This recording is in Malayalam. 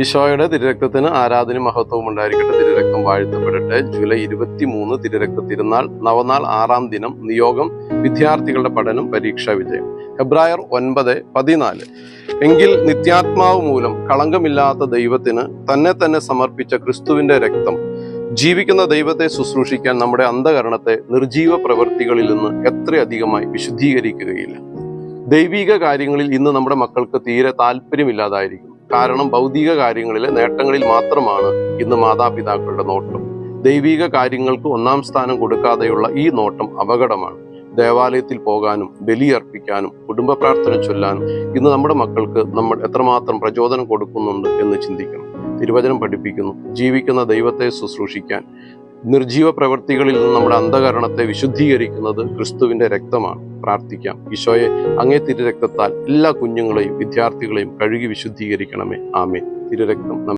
ഈശോയുടെ തിരുരക്തത്തിന് ആരാധനയും മഹത്വവും ഉണ്ടായിരിക്കട്ടെ. തിരുരക്തം വാഴ്ത്തപ്പെടട്ടെ. ജൂലൈ 23 തിരുരക്ത തിരുനാൾ, നവനാൾ 6-ാം ദിനം, നിയോഗം വിദ്യാർത്ഥികളുടെ പഠനം, പരീക്ഷാ വിജയം. ഹെബ്രായർ 9:14. എങ്കിൽ നിത്യാത്മാവ് മൂലം കളങ്കമില്ലാത്ത ദൈവത്തിന് തന്നെ സമർപ്പിച്ച ക്രിസ്തുവിന്റെ രക്തം ജീവിക്കുന്ന ദൈവത്തെ ശുശ്രൂഷിക്കാൻ നമ്മുടെ അന്ധകരണത്തെ നിർജീവ പ്രവൃത്തികളിൽ നിന്ന് എത്രയധികമായി വിശുദ്ധീകരിക്കുകയില്ല. ദൈവിക കാര്യങ്ങളിൽ ഇന്ന് നമ്മുടെ മക്കൾക്ക് തീരെ താല്പര്യമില്ലാതായിരിക്കും. കാരണം ഭൗതിക കാര്യങ്ങളിലെ നേട്ടങ്ങളിൽ മാത്രമാണ് ഇന്ന് മാതാപിതാക്കളുടെ നോട്ടം. ദൈവിക കാര്യങ്ങൾക്ക് 1-ാം സ്ഥാനം കൊടുക്കാതെയുള്ള ഈ നോട്ടം അപകടമാണ്. ദേവാലയത്തിൽ പോകാനും ബലിയർപ്പിക്കാനും കുടുംബ പ്രാർത്ഥന ചൊല്ലാനും ഇന്ന് നമ്മുടെ മക്കൾക്ക് നമ്മൾ എത്രമാത്രം പ്രചോദനം കൊടുക്കുന്നുണ്ട് എന്ന് ചിന്തിക്കണം. തിരുവചനം പഠിപ്പിക്കുന്നു, ജീവിക്കുന്ന ദൈവത്തെ ശുശ്രൂഷിക്കാൻ നിർജീവ പ്രവൃത്തികളിൽ നിന്ന് നമ്മുടെ അന്ധകരണത്തെ വിശുദ്ധീകരിക്കുന്നത് ക്രിസ്തുവിന്റെ രക്തമാണ്. പ്രാർത്ഥിക്കാം. ഈശോയെ, അങ്ങേ തിരുരക്തത്താൽ എല്ലാ കുഞ്ഞുങ്ങളെയും വിദ്യാർത്ഥികളെയും കഴുകി വിശുദ്ധീകരിക്കണമേ. ആമേൻ. തിരുരക്തം